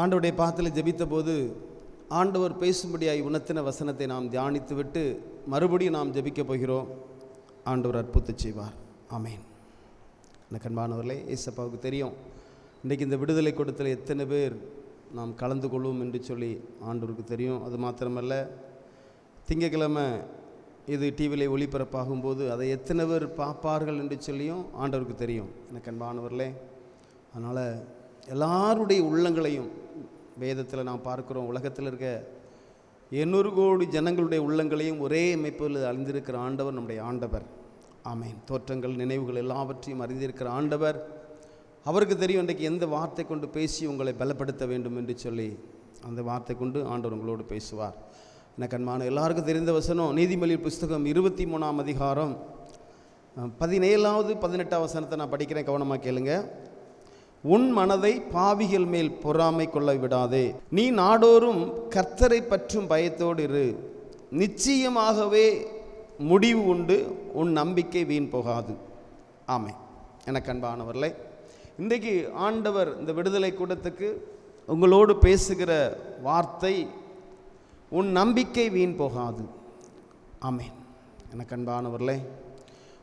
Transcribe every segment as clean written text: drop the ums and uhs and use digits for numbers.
ஆண்டவருடைய பாதத்தில் ஜெபித்த போது ஆண்டவர் பேசும்படியாய் உணர்த்தின வசனத்தை நாம் தியானித்து விட்டு மறுபடியும் நாம் ஜெபிக்க போகிறோம். ஆண்டவர் அற்புதத்தை செய்வார். ஆமேன். எனக்கு அன்பானவர்களே, ஏசப்பாவுக்கு தெரியும் இன்றைக்கி இந்த விடுதலை கூட்டத்தில் எத்தனை பேர் நாம் கலந்து கொள்வோம் என்று சொல்லி ஆண்டவருக்கு தெரியும். அது மாத்திரமல்ல, திங்கட்கிழமை இது டிவியில் ஒளிபரப்பாகும்போது அதை எத்தனை பேர் பார்ப்பார்கள் என்று சொல்லியும் ஆண்டவருக்கு தெரியும். எனக்கு அன்பானவர்களே, அதனால் எல்லாருடைய உள்ளங்களையும் வேதத்தில் நாம் பார்க்குறோம். உலகத்தில் இருக்க 800 கோடி ஜனங்களுடைய உள்ளங்களையும் ஒரே அமைப்பில் அறிந்திருக்கிற ஆண்டவர் நம்முடைய ஆண்டவர். ஆமேன். தோற்றங்கள், நினைவுகள் எல்லாவற்றையும் அறிந்திருக்கிற ஆண்டவர். அவருக்கு தெரியும் இன்றைக்கு எந்த வார்த்தை கொண்டு பேசி உங்களை பலப்படுத்த வேண்டும் என்று சொல்லி அந்த வார்த்தை கொண்டு ஆண்டவர் உங்களோடு பேசுவார். எனக்கு அன்பான எல்லாருக்கும் தெரிந்த வசனம் நீதிமொழியின் புஸ்தகம் 23ஆம் அதிகாரம் 17வது 18வது வசனத்தை நான் படிக்கிறேன், கவனமாக கேளுங்க. உன் மனதை பாவிகள் மேல் பொறாமை கொள்ள விடாதே, நீ நாடோறும் கர்த்தரை பற்றும் பயத்தோடு இரு, நிச்சயமாகவே முடிவு உண்டு, உன் நம்பிக்கை வீண் போகாது. ஆமென். எனக்கு அன்பானவர்களே, இன்றைக்கு ஆண்டவர் இந்த விடுதலை கூட்டத்துக்கு உங்களோடு பேசுகிற வார்த்தை உன் நம்பிக்கை வீண் போகாது. ஆமேன். எனக்கு அன்பானவர்களே,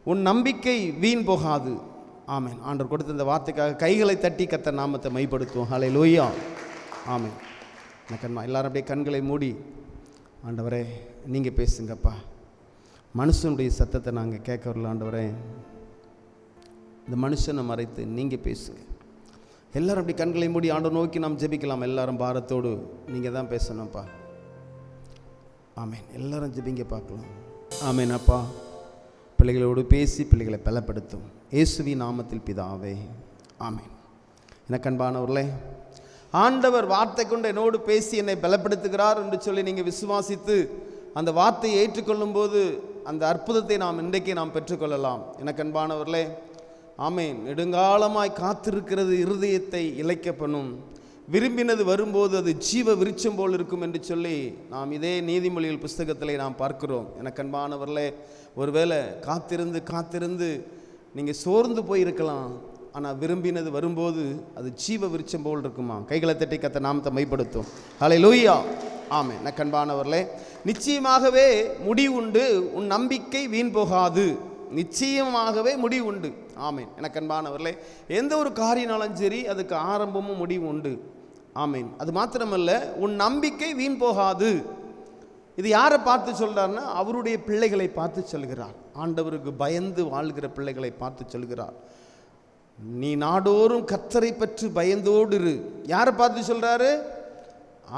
உன் நம்பிக்கை வீண் போகாது. ஆமேன். ஆண்டவர் கொடுத்த இந்த வார்த்தைக்காக கைகளை தட்டி கர்த்தர் நாமத்தை மைப்படுத்துவோம். ஹல்லேலூயா. ஆமேன். எனக்கு அன்பா எல்லாரும் அப்படியே கண்களை மூடி, ஆண்டவரே நீங்கள் பேசுங்கப்பா, மனுஷனுடைய சத்தத்தை நாங்கள் கேட்க வரல. ஆண்டவரே, இந்த மனுஷனை மறைத்து நீங்கள் பேசுங்க. எல்லாரும் அப்படி கண்களை மூடி ஆண்டவர் நோக்கி நாம் ஜெபிக்கலாம். எல்லாரும் பாரத்தோடு நீங்கள் தான் பேசணும்ப்பா. ஆமேன். எல்லாரும் ஜெபிங்க பார்க்கலாம். ஆமேன். அப்பா, பிள்ளைகளோடு பேசி பிள்ளைகளை பலப்படுத்தும் இயேசுவின் நாமத்தில் பிதாவே. ஆமேன். எனக்கு அன்பானவர்களே, ஆண்டவர் வார்த்தை கொண்டு என்னோடு பேசி என்னை பலப்படுத்துகிறார் என்று சொல்லி நீங்கள் விசுவாசித்து அந்த வார்த்தையை ஏற்றுக்கொள்ளும் போது அந்த அற்புதத்தை நாம் இன்றைக்கு நாம் பெற்றுக்கொள்ளலாம். எனக்கு அன்பானவர்களே, ஆமேன். நெடுங்காலமாய் காத்திருக்கிறது இருதயத்தை இளைக்க பண்ணும், விரும்பினது வரும்போது அது ஜீவ விருட்சம் போல் இருக்கும் என்று சொல்லி நாம் இதே நீதிமொழிகள் புஸ்தகத்திலே நாம் பார்க்கிறோம். எனக்கு அன்பானவர்களே, ஒருவேளை காத்திருந்து நீங்கள் சோர்ந்து போயிருக்கலாம், ஆனால் விரும்பினது வரும்போது அது ஜீவ விருட்சம் போல் இருக்குமா? கைகளை தட்டி கர்த்தர் நாமத்தை மைப்படுத்தும். ஹல்லேலூயா. ஆமென். எனக்கு அன்பானவர்களே, நிச்சயமாகவே முடிவு உண்டு, உன் நம்பிக்கை வீண் போகாது. நிச்சயமாகவே முடிவு உண்டு. ஆமேன். எனக்கு அன்பானவர்களே, எந்த ஒரு காரியனாலும் சரி அதுக்கு ஆரம்பமும் முடிவு உண்டு. ஆமேன். அது மாத்திரமல்ல, உன் நம்பிக்கை வீண் போகாது. இது யாரை பார்த்து சொல்கிறார்னா, அவருடைய பிள்ளைகளை பார்த்து சொல்கிறார். ஆண்டவருக்கு பயந்து வாழ்கிற பிள்ளைகளை பார்த்து சொல்கிறார். நீ நாடோறும் கர்த்தரை பற்றி பயந்தோடு இரு. யாரை பார்த்து சொல்கிறாரு?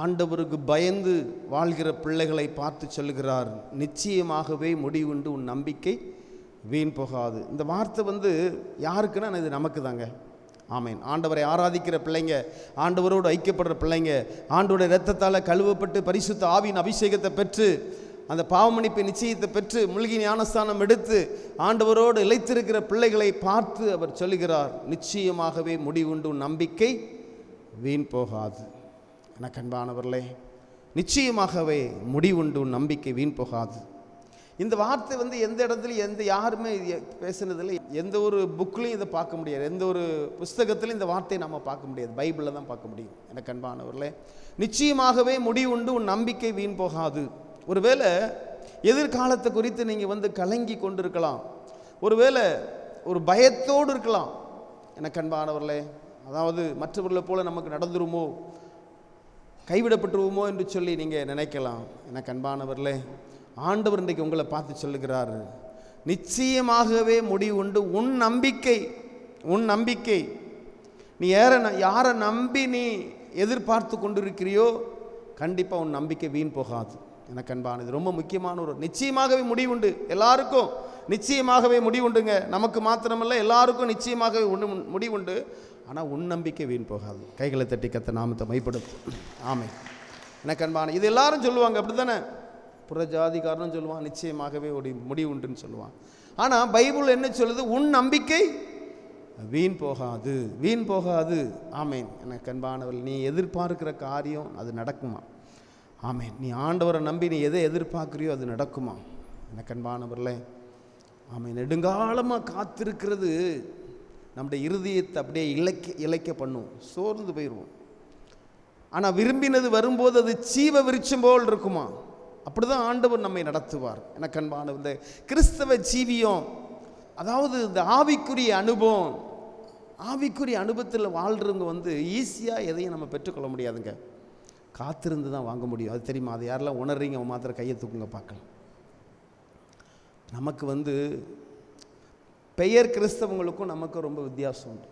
ஆண்டவருக்கு பயந்து வாழ்கிற பிள்ளைகளை பார்த்து சொல்கிறார். நிச்சயமாகவே முடிவுண்டு, உன் நம்பிக்கை வீண் போகாது. இந்த வார்த்தை யாருக்குன்னா இது நமக்கு தாங்க. ஆமேன். ஆண்டவரை ஆராதிக்கிற பிள்ளைங்க, ஆண்டவரோடு ஐக்கியப்படுற பிள்ளைங்க, ஆண்டவருடைய இரத்தத்தால் கழுவப்பட்டு பரிசுத்த ஆவியின் அபிஷேகத்தை பெற்று அந்த பாவமன்னிப்பு நிச்சயத்தை பெற்று மூழ்கி ஞானஸ்தானம் எடுத்து ஆண்டவரோடு இளைத்திருக்கிற பிள்ளைகளை பார்த்து அவர் சொல்லுகிறார், நிச்சயமாகவே முடிவுண்டு, உன் நம்பிக்கை வீண் போகாது. எனக்கு அன்பானவர்களே, நிச்சயமாகவே முடிவுண்டு, உன் நம்பிக்கை வீண் போகாது. இந்த வார்த்தை எந்த இடத்துலையும் யாருமே பேசுனதில்லை. எந்த ஒரு புக்லையும் இதை பார்க்க முடியாது, எந்த ஒரு புஸ்தகத்திலையும் இந்த வார்த்தையை நம்ம பார்க்க முடியாது. பைபிளில் தான் பார்க்க முடியும். எனக்கு அன்பானவர்களே, நிச்சயமாகவே முடிவுண்டு, உன் நம்பிக்கை வீண் போகாது. ஒருவேளை எதிர்காலத்தை குறித்து நீங்கள் கலங்கி கொண்டு இருக்கலாம், ஒருவேளை ஒரு பயத்தோடு இருக்கலாம். எனக்கு அன்பானவர்களே, அதாவது மற்றவர்களை போல நமக்கு நடந்துருமோ, கைவிடப்பட்டுருவோமோ என்று சொல்லி நீங்கள் நினைக்கலாம். எனக்கு அன்பானவர்களே, ஆண்டவர் இன்றைக்கு உங்களை பார்த்து சொல்லுகிறார், நிச்சயமாகவே முடிவு உண்டு, உன் நம்பிக்கை. நீ யாரை நம்பி நீ எதிர்பார்த்து கொண்டிருக்கிறியோ கண்டிப்பாக உன் நம்பிக்கை வீண் போகாது. எனக்கு அன்பானது ரொம்ப முக்கியமான ஒரு நிச்சயமாகவே முடிவுண்டு. எல்லாருக்கும் நிச்சயமாகவே முடிவுண்டுங்க. நமக்கு மாத்திரமல்ல, எல்லாருக்கும் நிச்சயமாகவே முடிவுண்டு. ஆனால் உன் நம்பிக்கை வீண் போகாது. கைகளை தட்டி கர்த்தர் நாமத்தை மைப்படுத்தும். ஆமென். எனக்கு அன்பான இது எல்லாரும் சொல்லுவாங்க, அப்படி தானே? புறஜாதிக்காரனும் சொல்லுவான், நிச்சயமாகவே முடிவு உண்டுன்னு சொல்லுவான். ஆனால் பைபிள் என்ன சொல்லுது? உன் நம்பிக்கை வீண் போகாது. ஆமேன். எனக்கு அன்பானவர்கள், நீ எதிர்பார்க்கிற காரியம் அது நடக்குமா? ஆமேன். நீ ஆண்டவரை நம்பி நீ எதை எதிர்பார்க்குறியோ அது நடக்குமா? எனக்கு அன்பானவர்களே, ஆமேன். நெடுங்காலமாக காத்திருக்கிறது நம்முடைய இருதயத்தை அப்படியே இழைக்க பண்ணும். சோர்ந்து போயிடுவோம். ஆனால் விரும்பினது வரும்போது அது ஜீவ விருட்சம் போல் இருக்குமா? அப்படிதான் ஆண்டவர் நம்மை நடத்துவார். எனக்கு அன்பான இந்த கிறிஸ்தவ ஜீவியம், அதாவது இந்த ஆவிக்குரிய அனுபவம், ஆவிக்குரிய அனுபவத்தில் வாழ்கிறவங்க ஈஸியாக எதையும் நம்ம பெற்றுக்கொள்ள முடியாதுங்க. காத்திருந்து தான் வாங்க முடியும். அது தெரியுமா? அது யாரெல்லாம் உணர்றீங்க அவங்க மாத்திரம் கையை தூக்குங்க பார்க்கலாம். நமக்கு பெயர் கிறிஸ்தவங்களுக்கும் நமக்கும் ரொம்ப வித்தியாசம் உண்டு.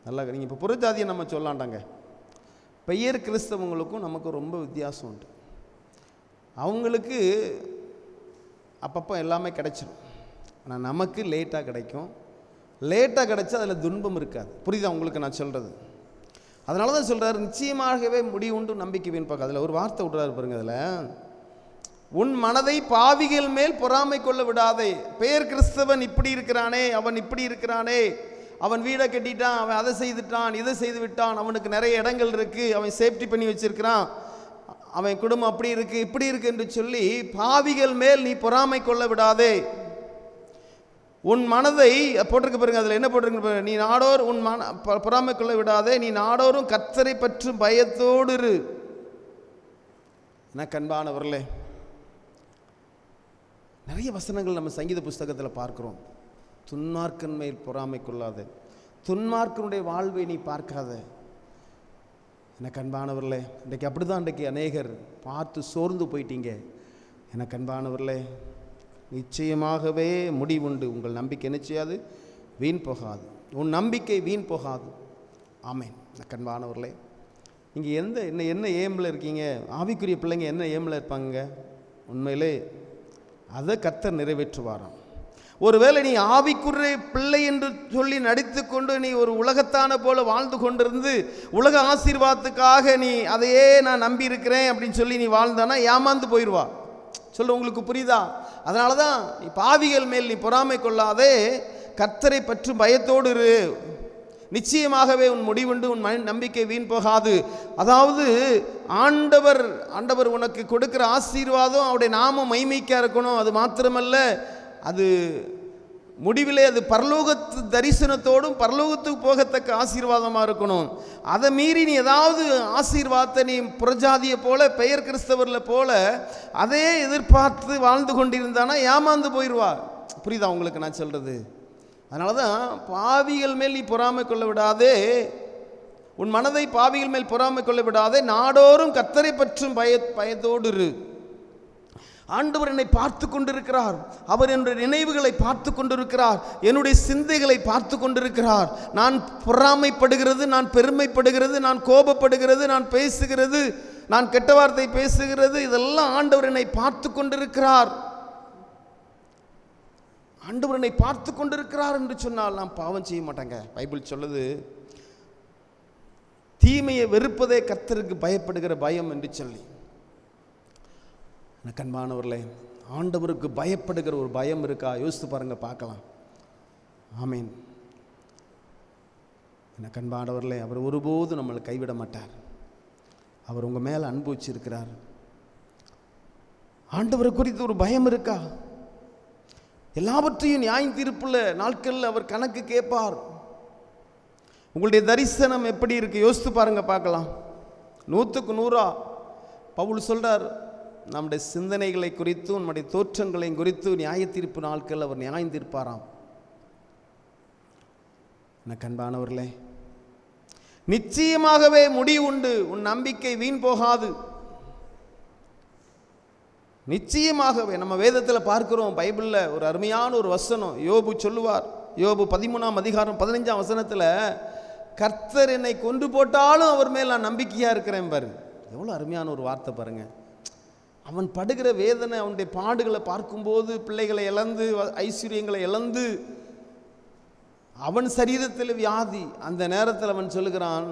நல்லா நீங்கள் இப்போ புறஜாதியை நம்ம சொல்லாண்டாங்க. பெயர் கிறிஸ்தவங்களுக்கும் நமக்கும் ரொம்ப வித்தியாசம் உண்டு. அவங்களுக்கு அப்பப்போ எல்லாமே கிடைச்சிடும், ஆனால் நமக்கு லேட்டாக கிடைக்கும். லேட்டாக கிடைச்சா அதில் துன்பம் இருக்காது. புரியுதா உங்களுக்கு நான் சொல்கிறது? அதனால தான் சொல்கிறார், நிச்சயமாகவே முடிவு உண்டு நம்பிக்கை வீண் பார்க்க. அதில் ஒரு வார்த்தை விட்றாரு பாருங்க, அதில் உன் மனதை பாவிகள் மேல் பொறாமை கொள்ள விடாதே. பெயர் கிறிஸ்தவன் இப்படி இருக்கிறானே, அவன் இப்படி இருக்கிறானே, அவன் வீடை கட்டிட்டான், அவன் அதை செய்துட்டான், இதை செய்து விட்டான், அவனுக்கு நிறைய இடங்கள் இருக்குது, அவன் சேஃப்டி பண்ணி வச்சிருக்கிறான், அவன் குடும்பம் அப்படி இருக்குது இப்படி இருக்கு என்று சொல்லி பாவிகள் மேல் நீ பொறாமை கொள்ள விடாதே. உன் மனதை போட்டிருக்கு பாருங்க, அதில் என்ன போட்டிருக்கு? நீ நாடோர் உன் பொறாமை கொள்ள விடாதே, நீ நாடோறும் கர்த்தரை பற்றும் பயத்தோடு இரு. எனக்கு அன்பானவர்களே, நிறைய வசனங்கள் நம்ம சங்கீத புஸ்தகத்தில் பார்க்கிறோம். துன்மார்க்கன் மேல் பொறாமை கொள்ளாத, துன்மார்க்கனுடைய வாழ்வை நீ பார்க்காத. எனக்கு அன்பானவர்களே, இன்றைக்கு அப்படி தான் இன்றைக்கு அநேகர் பார்த்து சோர்ந்து போயிட்டீங்க. எனக்கு அன்பானவர்களே, நிச்சயமாகவே முடிவுண்டு. உங்கள் நம்பிக்கை என்ன செய்யாது? வீண் போகாது. உன் நம்பிக்கை வீண் போகாது. ஆமேன். எனக்கு அன்பானவர்களே, நீங்கள் என்ன ஏமில் இருக்கீங்க? ஆவிக்குரிய பிள்ளைங்க என்ன ஏமில் இருப்பாங்க? உண்மையிலே அதை கர்த்தர் நிறைவேற்றுவாராம். ஒருவேளை நீ ஆவிக்குரிய பிள்ளை என்று சொல்லி நடித்து கொண்டு நீ ஒரு உலகத்தான போல வாழ்ந்து கொண்டிருந்து உலக ஆசீர்வாதத்துக்காக நீ அதையே நான் நம்பி இருக்கிறேன் அப்படின்னு சொல்லி நீ வாழ்ந்தானா ஏமாந்து போயிடுவா. சொல்ல உங்களுக்கு புரியுதா? அதனால தான் நீ பாவிகள் மேல் நீ பொறாமை கொள்ளாதே, கர்த்தரை பற்றி பயத்தோடு இரு. நிச்சயமாகவே உன் முடிவுண்டு, உன் நம்பிக்கை வீண் போகாது. அதாவது ஆண்டவர் உனக்கு கொடுக்கிற ஆசீர்வாதம் அவருடைய நாமம் மைமைக்கா இருக்கணும். அது மாத்திரமல்ல, அது முடிவிலே அது பரலோகத்து தரிசனத்தோடும் பரலோகத்துக்கு போகத்தக்க ஆசீர்வாதமாக இருக்கணும். அதை மீறி நீ ஏதாவது ஆசீர்வாதத்தை நீ புறஜாதியை போல பெயர் கிறிஸ்தவரில் போல அதே எதிர்பார்த்து வாழ்ந்து கொண்டிருந்தானா ஏமாந்து போயிடுவா. புரியுதா உங்களுக்கு நான் சொல்கிறது? அதனால தான் பாவிகள் மேல் நீ பொறாமை கொள்ள விடாதே, உன் மனதை பாவிகள் மேல் பொறாமை கொள்ள விடாதே, நாடோறும் கர்த்தரை பற்றும் பயத்தோடு இரு. ஆண்டவர் என்னை பார்த்து கொண்டிருக்கிறார், அவர் என்னுடைய நினைவுகளை பார்த்து கொண்டிருக்கிறார், என்னுடைய சிந்தைகளை பார்த்து கொண்டிருக்கிறார். நான் பொறாமைப்படுகிறது, நான் பெருமைப்படுகிறது, நான் கோபப்படுகிறது, நான் பேசுகிறது, நான் கெட்ட வார்த்தை பேசுகிறது, இதெல்லாம் ஆண்டவர் என்னை பார்த்து கொண்டிருக்கிறார். ஆண்டவர் என்னை பார்த்து கொண்டிருக்கிறார் என்று சொன்னால் நான் பாவம் செய்ய மாட்டேங்க. பைபிள் சொல்லுது, தீமையை வெறுப்பதே கர்த்தருக்கு பயப்படுகிற பயம் என்று சொல்லி. கண்பானவர்களே, ஆண்டவருக்கு பயப்படுகிற ஒரு பயம் இருக்கா? யோசித்து பாருங்க, பார்க்கலாம். ஆமீன். என்ன கண்பானவர்களே, அவர் ஒருபோதும் நம்மளை கைவிட மாட்டார். அவர் உங்கள் மேலே அன்பு வச்சிருக்கிறார். ஆண்டவரை குறித்து ஒரு பயம் இருக்கா? எல்லாவற்றையும் நியாயம் தீர்ப்புள்ள நாட்களில் அவர் கணக்கு கேட்பார். உங்களுடைய தரிசனம் எப்படி இருக்கு? யோசித்து பாருங்க, பார்க்கலாம். 100க்கு 100 பவுல் சொல்றார், நம்முடைய சிந்தனைகளை குறித்து நம்முடைய தோற்றங்களை குறித்து நியாய தீர்ப்பு நாட்கள் அவர் நியாயம் தீர்ப்பாராம். எனக்கு அன்பானவர்களே, நிச்சயமாகவே முடிவு உண்டு, உன் நம்பிக்கை வீண் போகாது. நிச்சயமாகவே நம்ம வேதத்தில் பார்க்கிறோம். பைபிளில் ஒரு அருமையான ஒரு வசனம் யோபு சொல்லுவார். யோபு 13ஆம் அதிகாரம் 15ஆம் வசனத்தில், கர்த்தர் என்னை கொன்று போட்டாலும் அவர் மேல் நான் நம்பிக்கையாக இருக்கிறேன் பாரு. எவ்வளோ அருமையான ஒரு வார்த்தை பாருங்க. அவன் படுகிற வேதனை, அவனுடைய பாடுகளை பார்க்கும்போது, பிள்ளைகளை இழந்து, ஐஸ்வர்யங்களை இழந்து, அவன் சரீரத்தில் வியாதி, அந்த நேரத்தில் அவன் சொல்லுகிறான்,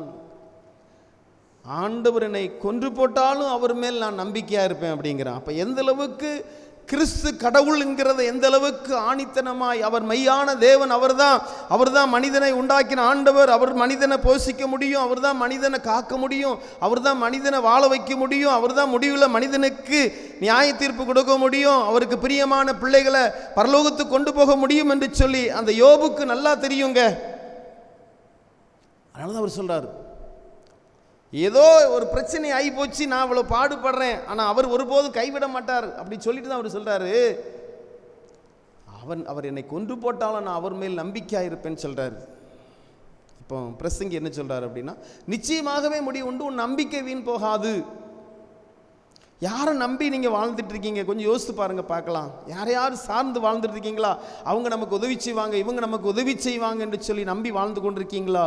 ஆண்டவர் என்னை கொன்று போட்டாலும் அவர் மேல் நான் நம்பிக்கையாக இருப்பேன் அப்படிங்கிறான். அப்போ எந்த அளவுக்கு கிறிஸ்து கடவுள் என்கிறத எந்த அளவுக்கு ஆணித்தனமாய், அவர் மெய்யான தேவன், அவர்தான் மனிதனை உண்டாக்கின ஆண்டவர், அவர் மனிதனை போஷிக்க முடியும், அவர் தான் மனிதனை காக்க முடியும், அவர் தான் மனிதனை வாழ வைக்க முடியும், அவர் தான் முடிவில் மனிதனுக்கு நியாய தீர்ப்பு கொடுக்க முடியும், அவருக்கு பிரியமான பிள்ளைகளை பரலோகத்துக்கு கொண்டு போக முடியும் என்று சொல்லி அந்த யோபுக்கு நல்லா தெரியுங்க. அதனால தான் அவர் சொல்றார், ஏதோ ஒரு பிரச்சனை ஆகி போச்சு, நான் அவ்வளோ பாடுபடுறேன், ஆனால் அவர் ஒருபோதும் கைவிட மாட்டார் அப்படி சொல்லிட்டு தான் அவர் சொல்கிறாரு, அவர் என்னை கொன்று போட்டாலும் நான் அவர் மேல் நம்பிக்கையாக இருப்பேன்னு சொல்கிறாரு. இப்போ பிரசங்கி என்ன சொல்கிறார் அப்படின்னா, நிச்சயமாகவே முடிவு உண்டு, உன் நம்பிக்கை வீண் போகாது. யாரை நம்பி நீங்கள் வாழ்ந்துட்டு இருக்கீங்க? கொஞ்சம் யோசித்து பாருங்கள் பார்க்கலாம். யாரையாவது சார்ந்து வாழ்ந்துட்டு இருக்கீங்களா? அவங்க நமக்கு உதவி செய்வாங்க, இவங்க நமக்கு உதவி செய்வாங்க என்று சொல்லி நம்பி வாழ்ந்து கொண்டிருக்கீங்களா?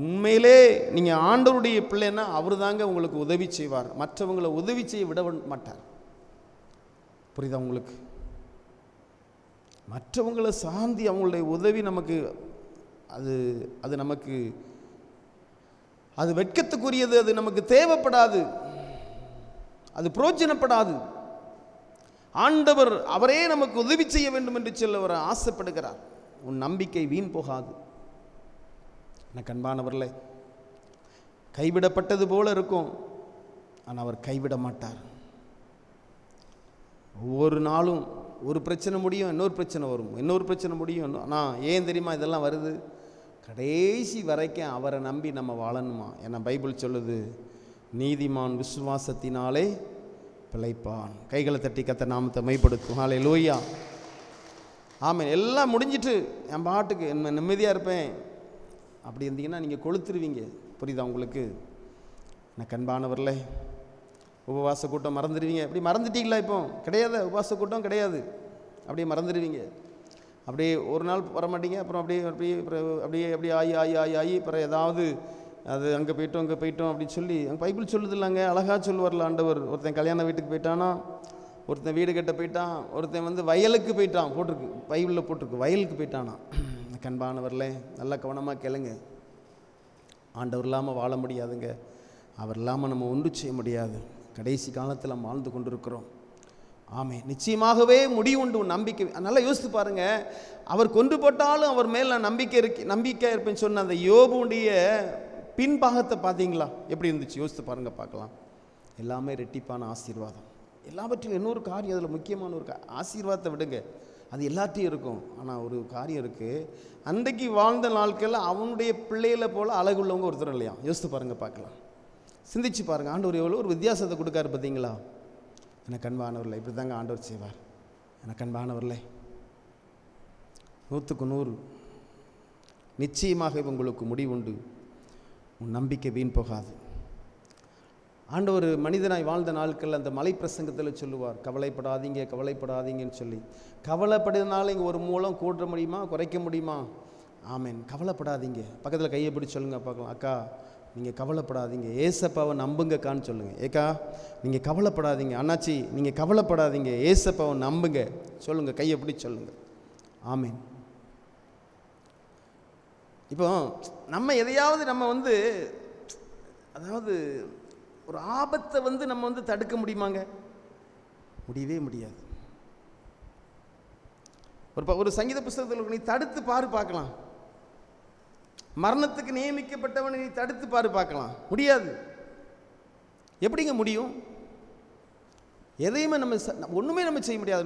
உண்மையிலே நீங்கள் ஆண்டவருடைய பிள்ளைன்னா அவர் தாங்க உங்களுக்கு உதவி செய்வார், மற்றவங்களை உதவி செய்ய விட மாட்டார். புரியுதா உங்களுக்கு? மற்றவங்களை சார்ந்து அவங்களுடைய உதவி நமக்கு அது நமக்கு அது வெட்கத்துக்குரியது, அது நமக்கு தேவைப்படாது, அது பிரயோஜனப்படாது. ஆண்டவர் அவரே நமக்கு உதவி செய்ய வேண்டும் என்று சொல்ல அவர் ஆசைப்படுகிறார். உன் நம்பிக்கை வீண் போகாது. எனக்கு அன்பானவர்களே, கைவிடப்பட்டது போல இருக்கும், ஆனால் அவர் கைவிட மாட்டார். ஒவ்வொரு நாளும் ஒரு பிரச்சனை முடியும், இன்னொரு பிரச்சனை வரும், இன்னொரு பிரச்சனை முடியும். ஆனால் ஏன் தெரியுமா இதெல்லாம் வருது? கடைசி வரைக்கும் அவரை நம்பி நம்ம வாழணுமா. ஏன்னா பைபிள் சொல்லுது, நீதிமான் விசுவாசத்தினாலே பிழைப்பான். கைகளை தட்டி கர்த்தர் நாமத்தை மைப்படுத்தும். ஹல்லேலூயா, ஆமென். எல்லாம் முடிஞ்சிட்டு என் பாட்டுக்கு என்ன நிம்மதியாக இருப்பேன் அப்படி இருந்தீங்கன்னா நீங்கள் கொளுத்துருவீங்க. புரியுதா உங்களுக்கு? எனக்கு அன்பானவர்களே, உபவாச கூட்டம் மறந்துடுவீங்க. அப்படி மறந்துட்டீங்களா? இப்போ கிடையாது, உபவாச கூட்டம் கிடையாது, அப்படியே மறந்துடுவீங்க. அப்படியே ஒரு நாள் வரமாட்டீங்க, அப்புறம் அப்படியே அப்படியே அப்படியே அப்படியே ஆகி ஆகி ஆகி ஆகி அப்புறம் ஏதாவது அது அங்கே போயிட்டோம் இங்கே போயிட்டோம் அப்படின்னு சொல்லி அங்கே பைபிள் சொல்லுது இல்லைங்க, அழகாக சொல்லுவார்ல ஆண்டவர். ஒருத்தன் கல்யாண வீட்டுக்கு போயிட்டானா, ஒருத்தன் வீடு கட்ட போயிட்டான், ஒருத்தன் வயலுக்கு போயிட்டான், போட்டிருக்கு பைபிளில் போட்டிருக்கு, வயலுக்கு போயிட்டானா. கண்பானவர்களே, நல்லா கவனமாக கேளுங்க. ஆண்டவர் இல்லாமல் வாழ முடியாதுங்க, அவர் இல்லாமல் நம்ம ஒன்று செய்ய முடியாது. கடைசி காலத்தில் நம்ம வாழ்ந்து கொண்டிருக்கிறோம். ஆமென். நிச்சயமாகவே முடிவு உண்டு நம்பிக்கை. நல்லா யோசித்து பாருங்க, அவர் கொண்டு போட்டாலும் அவர் மேல் நான் நம்பிக்கை இருப்பேன்னு சொன்ன அந்த யோபுடைய பின்பாகத்தை பார்த்தீங்களா எப்படி இருந்துச்சு? யோசித்து பாருங்க பார்க்கலாம். எல்லாமே ரெட்டிப்பான ஆசீர்வாதம். எல்லாவற்றிலும் இன்னொரு காரியம், அதில் முக்கியமான ஒரு ஆசீர்வாதத்தை விடுங்க, அது எல்லாத்தையும் இருக்கும். ஆனால் ஒரு காரியம் இருக்குது, அன்றைக்கு வாழ்ந்த நாட்களில் அவனுடைய பிள்ளைகளை போல் அழகுள்ளவங்க ஒருத்தர் இல்லையா? யோசித்து பாருங்கள் பார்க்கலாம், சிந்திச்சு பாருங்கள். ஆண்டவர் எவ்வளோ ஒரு வித்தியாசத்தை கொடுக்காரு பார்த்தீங்களா? எனக்கு அன்பானவர்களே, இப்படி தாங்க ஆண்டவர் செய்வார். எனக்கு அன்பானவர்களே, 100க்கு 100 நிச்சயமாக உங்களுக்கு முடிவுண்டு, உன் நம்பிக்கை வீண் போகாது. ஆண்டவர் மனிதனாய் வாழ்ந்த நாட்கள் அந்த மலை பிரசங்கத்தில் சொல்லுவார், கவலைப்படாதீங்க கவலைப்படாதீங்கன்னு சொல்லி. கவலைப்படுறதுனால இங்கே ஒரு மூலம் கூட்ட முடியுமா, குறைக்க முடியுமா? ஆமென். கவலைப்படாதீங்க. பக்கத்தில் கையை பிடிச்சி சொல்லுங்கள் பார்க்கலாம், அக்கா நீங்கள் கவலைப்படாதீங்க, ஏசப்பாவை நம்புங்கக்கான்னு சொல்லுங்கள். ஏக்கா நீங்கள் கவலைப்படாதீங்க, அண்ணாச்சி நீங்கள் கவலைப்படாதீங்க, ஏசப்பாவை நம்புங்க சொல்லுங்கள், கையை பிடிச்சி சொல்லுங்கள். ஆமென். இப்போ நம்ம எதையாவது நம்ம அதாவது ஒரு ஆபத்தை நம்ம தடுக்க முடியுமாங்க? முடியவே முடியாது. ஒரு சங்கீத புஸ்தகத்தில் நீ தடுத்து பாரு பார்க்கலாம், மரணத்துக்கு நியமிக்கப்பட்டவனை நீ தடுத்து பாரு பார்க்கலாம், முடியாது. எப்படிங்க முடியும்? எதையுமே ஒன்றுமே நம்ம செய்ய முடியாது.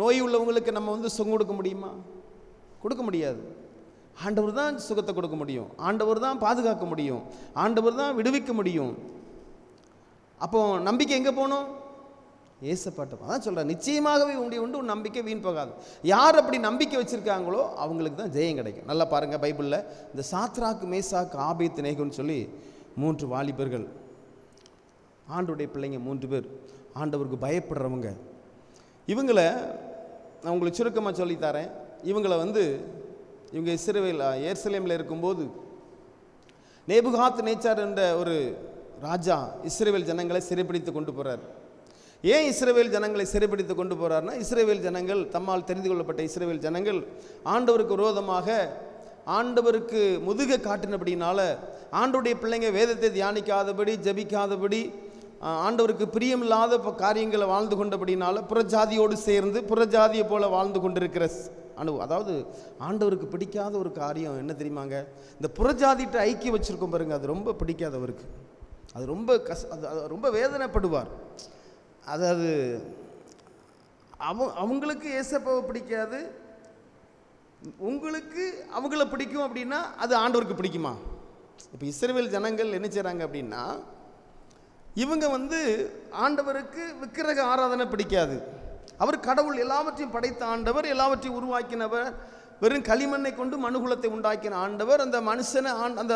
நோய் உள்ளவங்களுக்கு நம்ம சுகம் கொடுக்க முடியுமா? கொடுக்க முடியாது. ஆண்டவர் தான் சுகத்தை கொடுக்க முடியும், ஆண்டவர் தான் பாதுகாக்க முடியும், ஆண்டவர் தான் விடுவிக்க முடியும். அப்போ நம்பிக்கை எங்கே போகணும்? ஏசப்பாட்ட. அதான் சொல்கிறேன், நிச்சயமாகவே உண்டு உன் நம்பிக்கை வீண் போகாது. யார் அப்படி நம்பிக்கை வச்சுருக்காங்களோ அவங்களுக்கு தான் ஜெயம் கிடைக்கும். நல்லா பாருங்கள், பைபிளில் இந்த சாத்ராக்கு, மேசாக்கு, ஆபேத்நேகோன்னு சொல்லி 3 வாலிபர்கள், ஆண்டவருடைய பிள்ளைங்க 3 பேர், ஆண்டவருக்கு பயப்படுறவங்க. இவங்களை நான் உங்களுக்கு சுருக்கமாக சொல்லித்தரேன். இவங்களை இவங்க எருசலேமில் இருக்கும்போது நேபுகாத் நேச்சார் என்ற ஒரு ராஜா இஸ்ரவேல் ஜனங்களை சிறைப்பிடித்து கொண்டு போகிறார். ஏன் இஸ்ரவேல் ஜனங்களை சிறைப்பிடித்து கொண்டு போகிறார்னா, இஸ்ரவேல் ஜனங்கள், தம்மால் தெரிந்து கொள்ளப்பட்ட இஸ்ரவேல் ஜனங்கள் ஆண்டவருக்கு விரோதமாக ஆண்டவருக்கு முதுக காட்டினபடினால, ஆண்டவருடைய பிள்ளைங்க வேதத்தை தியானிக்காதபடி, ஜபிக்காதபடி, ஆண்டவருக்கு பிரியமில்லாத காரியங்களை வாழ்ந்து கொண்டபடினால புறஜாதியோடு சேர்ந்து புறஜாதியை போல வாழ்ந்து கொண்டிருக்கிற அதாவது ஆண்டவருக்கு பிடிக்காத ஒரு காரியம் என்ன தெரியுமாங்க? இந்த புறஜாதிட்ட ஐக்கியம் வச்சுருக்கோம் பாருங்க, அது ரொம்ப பிடிக்காதவருக்கு. அது ரொம்ப ரொம்ப வேதனைப்படுவார். அதாவது அவங்களுக்கு ஏசப்பாவை பிடிக்காது, உங்களுக்கு அவங்கள பிடிக்கும் அப்படின்னா அது ஆண்டவருக்கு பிடிக்குமா? இப்போ இஸ்ரவேல் ஜனங்கள் என்ன செய்கிறாங்க அப்படின்னா, இவங்க ஆண்டவருக்கு விக்கிரக ஆராதனை பிடிக்காது. அவர் கடவுள், எல்லாவற்றையும் படைத்த ஆண்டவர், எல்லாவற்றையும் உருவாக்கினவர், வெறும் களிமண்ணை கொண்டு மனுகுலத்தை உண்டாக்கின ஆண்டவர். அந்த மனுஷனை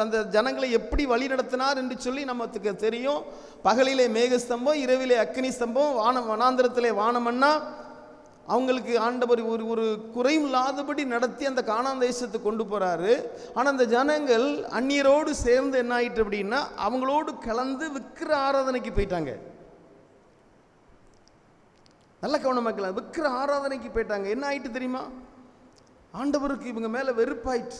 அந்த ஜனங்களை எப்படி வழி நடத்தினார் என்று சொல்லி நமக்கு தெரியும். பகலிலே மேகஸ்தம்பம், இரவிலே அக்னி ஸ்தம்பம், வனாந்திரத்திலே வானமன்னா, அவங்களுக்கு ஆண்டவர் ஒரு குறையும் இல்லாதபடி நடத்தி அந்த கானான் தேசத்துக்கு கொண்டு போகிறாரு. ஆனால் அந்த ஜனங்கள் அந்நியரோடு சேர்ந்து என்ன ஆயிட்டு அப்படின்னா, அவங்களோடு கலந்து விக்கிர ஆராதனைக்கு போயிட்டாங்க. நல்ல கவனமாக்கலாம், விக்கிர ஆராதனைக்கு போயிட்டாங்க. என்ன ஆயிட்டு தெரியுமா? ஆண்டவருக்கு இவங்க மேலே வெறுப்பாயிட்டு.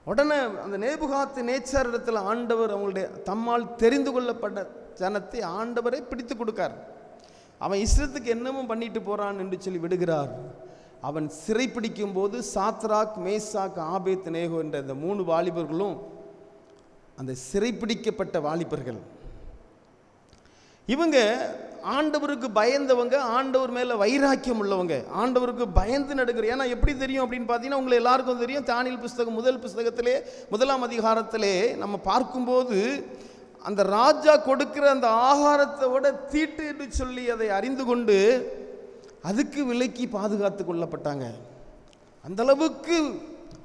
உடனே அந்த நேபுகாத்து நேச்சார் இடத்துல ஆண்டவர் அவங்களுடைய தம்மால் தெரிந்து கொள்ளப்பட்ட ஜனத்தை ஆண்டவரை பிடித்து கொடுக்கார். அவன் இஷ்டத்துக்கு என்னமும் பண்ணிட்டு போறான் என்று சொல்லி விடுகிறார். அவன் சிறை பிடிக்கும் போது சாத்ராக், மேசாக், ஆபேத் நேகோ என்ற இந்த 3 வாலிபர்களும் அந்த சிறைப்பிடிக்கப்பட்ட வாலிபர்கள். இவங்க ஆண்டவருக்கு பயந்தவங்க, ஆண்டவர் மேலே வைராக்கியம் உள்ளவங்க, ஆண்டவருக்கு பயந்து நடுக்கிற. ஏன்னா எப்படி தெரியும் அப்படின்னு பார்த்தீங்கன்னா, உங்களை எல்லாருக்கும் தெரியும், தானியேல் புஸ்தகம் முதல் புஸ்தகத்திலே 1ஆம் அதிகாரத்திலே நம்ம பார்க்கும்போது, அந்த ராஜா கொடுக்கிற அந்த ஆகாரத்தோட தீட்டு என்று சொல்லி அதை அறிந்து கொண்டு அதுக்கு விலக்கி பாதுகாத்து கொள்ளப்பட்டாங்க. அந்த அளவுக்கு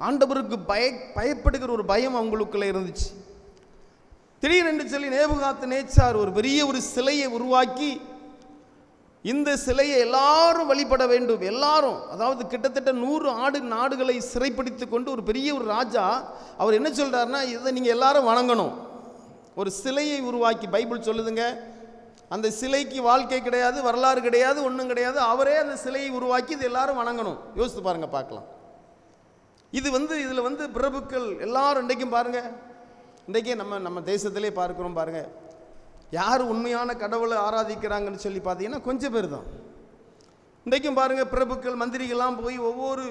ஆண்டவருக்கு பயப்படுகிற ஒரு பயம் அவங்களுக்குள்ள இருந்துச்சு. திடீரென்று சொல்லி நேபுகாத்து நேச்சார் ஒரு பெரிய ஒரு சிலையை உருவாக்கி, இந்த சிலையை எல்லாரும் வழிபட வேண்டும், எல்லாரும், அதாவது கிட்டத்தட்ட 100 நாடுகளை சிறைப்பிடித்து கொண்டு ஒரு பெரிய ஒரு ராஜா அவர் என்ன சொல்றாருன்னா, இதை நீங்க எல்லாரும் வணங்கணும். ஒரு சிலையை உருவாக்கி, பைபிள் சொல்லுதுங்க, அந்த சிலைக்கு வாழ்க்கை கிடையாது, வரலாறு கிடையாது, ஒன்றும் கிடையாது. அவரே அந்த சிலையை உருவாக்கி இது எல்லாரும் வணங்கணும். யோசித்து பாருங்க, பார்க்கலாம். இது இதில் பிரபுக்கள் எல்லாரும் இன்றைக்கும் பாருங்க, இன்றைக்கே நம்ம தேசத்திலே பார்க்குறோம் பாருங்க, யார் உண்மையான கடவுளை ஆராதிக்கிறாங்கன்னு சொல்லி பார்த்தீங்கன்னா கொஞ்சம் பேர் தான். இன்றைக்கும் பாருங்க, பிரபுக்கள் மந்திரிகள்லாம் போய் ஒவ்வொரு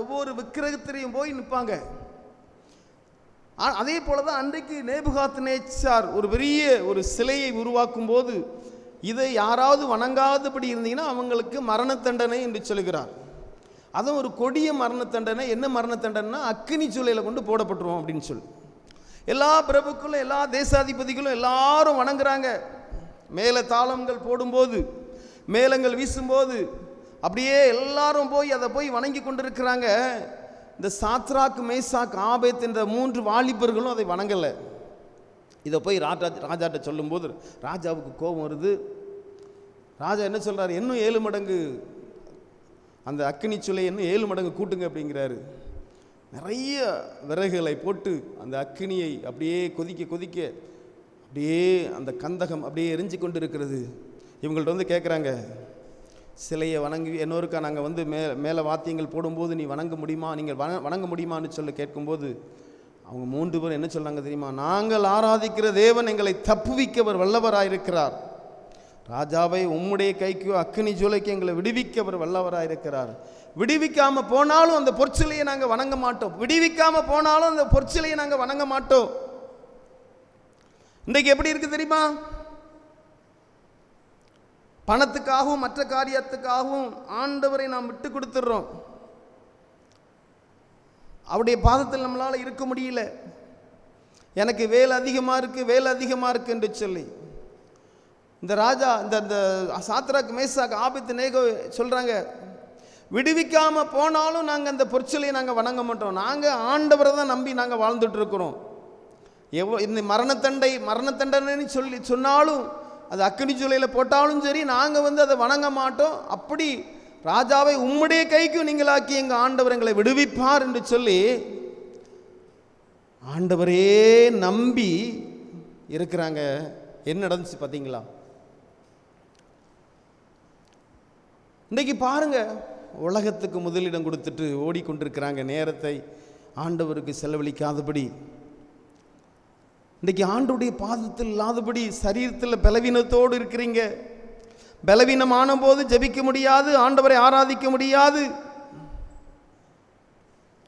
ஒவ்வொரு விக்கிரகத்திலையும் போய் நிற்பாங்க. அதே போல தான் அன்றைக்கு நேபுகாத் நேச்சார் ஒரு பெரிய ஒரு சிலையை உருவாக்கும் போது, இதை யாராவது வணங்காதபடி இருந்தீங்கன்னா அவங்களுக்கு மரண தண்டனை என்று சொல்கிறார். அதுவும் ஒரு கொடிய மரண தண்டனை. என்ன மரண தண்டனைனா, அக்கினி சூளையில் கொண்டு போடப்பட்டுருவோம் அப்படின்னு சொல்லி எல்லா பிரபுக்களும் எல்லா தேசாதிபதிகளும் எல்லாரும் வணங்குறாங்க. மேலே தாளங்கள் போடும்போது, மேளங்கள் வீசும்போது அப்படியே எல்லாரும் அதை போய் வணங்கி கொண்டிருக்கிறாங்க. இந்த சாத்ராக், மேசாக், ஆபேத் என்ற 3 வாலிபர்களும் அதை வணங்கலை. இதை போய் ராஜாட்ட சொல்லும்போது ராஜாவுக்கு கோபம் வருது. ராஜா என்ன சொல்கிறார், இன்னும் 7 மடங்கு அந்த அக்கினி சுலை இன்னும் 7 மடங்கு கூட்டுங்க அப்படிங்கிறாரு. நிறைய விறகுகளை போட்டு அந்த அக்கினியை அப்படியே கொதிக்க கொதிக்க அப்படியே அந்த கந்தகம் அப்படியே எரிஞ்சு கொண்டு இருக்கிறது. இவங்கள்ட்ட கேட்குறாங்க, சிலையை வணங்கி இன்னொருக்கா நாங்கள் மேலே வாத்தியங்கள் போடும்போது நீ வணங்க முடியுமா, நீங்கள் வணங்க முடியுமான்னு சொல்லி கேட்கும்போது அவங்க 3 பேரும் என்ன சொல்கிறாங்க தெரியுமா, நாங்கள் ஆராதிக்கிற தேவன் எங்களை தப்புவிக்கவர் வல்லவராயிருக்கிறார். ராஜாவை உம்முடைய கைக்கு அக்கினி ஜூலைக்கு எங்களை விடுவிக்கவர் வல்லவராயிருக்கிறார். விடுவிக்காம போனாலும் அந்த பொற்சிலையை நாங்கள் வணங்க மாட்டோம், விடுவிக்காம போனாலும் அந்த பொற்சிலையை நாங்கள் வணங்க மாட்டோம். இன்றைக்கு எப்படி இருக்கு தெரியுமா? பணத்துக்காகவும் மற்ற காரியத்துக்காகவும் ஆண்டவரை நாம் விட்டு கொடுத்துடுறோம். அவருடைய பாதத்தில் நம்மளால் இருக்க முடியல. எனக்கு வேலை அதிகமாக இருக்கு என்று சொல்லி இந்த ராஜா இந்த சாத்ராக், மேசாக், ஆபேத் நேகோ சொல்கிறாங்க, விடுவிக்காமல் போனாலும் நாங்கள் அந்த பொற்சிலையை நாங்கள் வணங்க மாட்டோம், நாங்கள் ஆண்டவரை தான் நம்பி நாங்கள் வாழ்ந்துட்டு இருக்கிறோம். இந்த மரண தண்டனைன்னு சொல்லி சொன்னாலும், அது அக்கினி சூளையில் போட்டாலும் சரி, நாங்கள் அதை வணங்க மாட்டோம். அப்படி ராஜாவை உம்முடைய கைக்கு நீங்களாக்கி எங்கள் ஆண்டவர் எங்களை விடுவிப்பார் என்று சொல்லி ஆண்டவரே நம்பி இருக்கிறாங்க. என்ன நடந்துச்சு பார்த்தீங்களா? இன்றைக்கு பாருங்க, உலகத்துக்கு முதலிடம் கொடுத்துட்டு ஓடிக்கொண்டிருக்கிறாங்க, நேரத்தை ஆண்டவருக்கு செலவழிக்காதபடி. இன்றைக்கி ஆண்டவருடைய பாதத்தில் இல்லாதபடி சரீரத்தில் பலவீனத்தோடு இருக்கிறீங்க. பலவீனமான போது ஜெபிக்க முடியாது, ஆண்டவரை ஆராதிக்க முடியாது.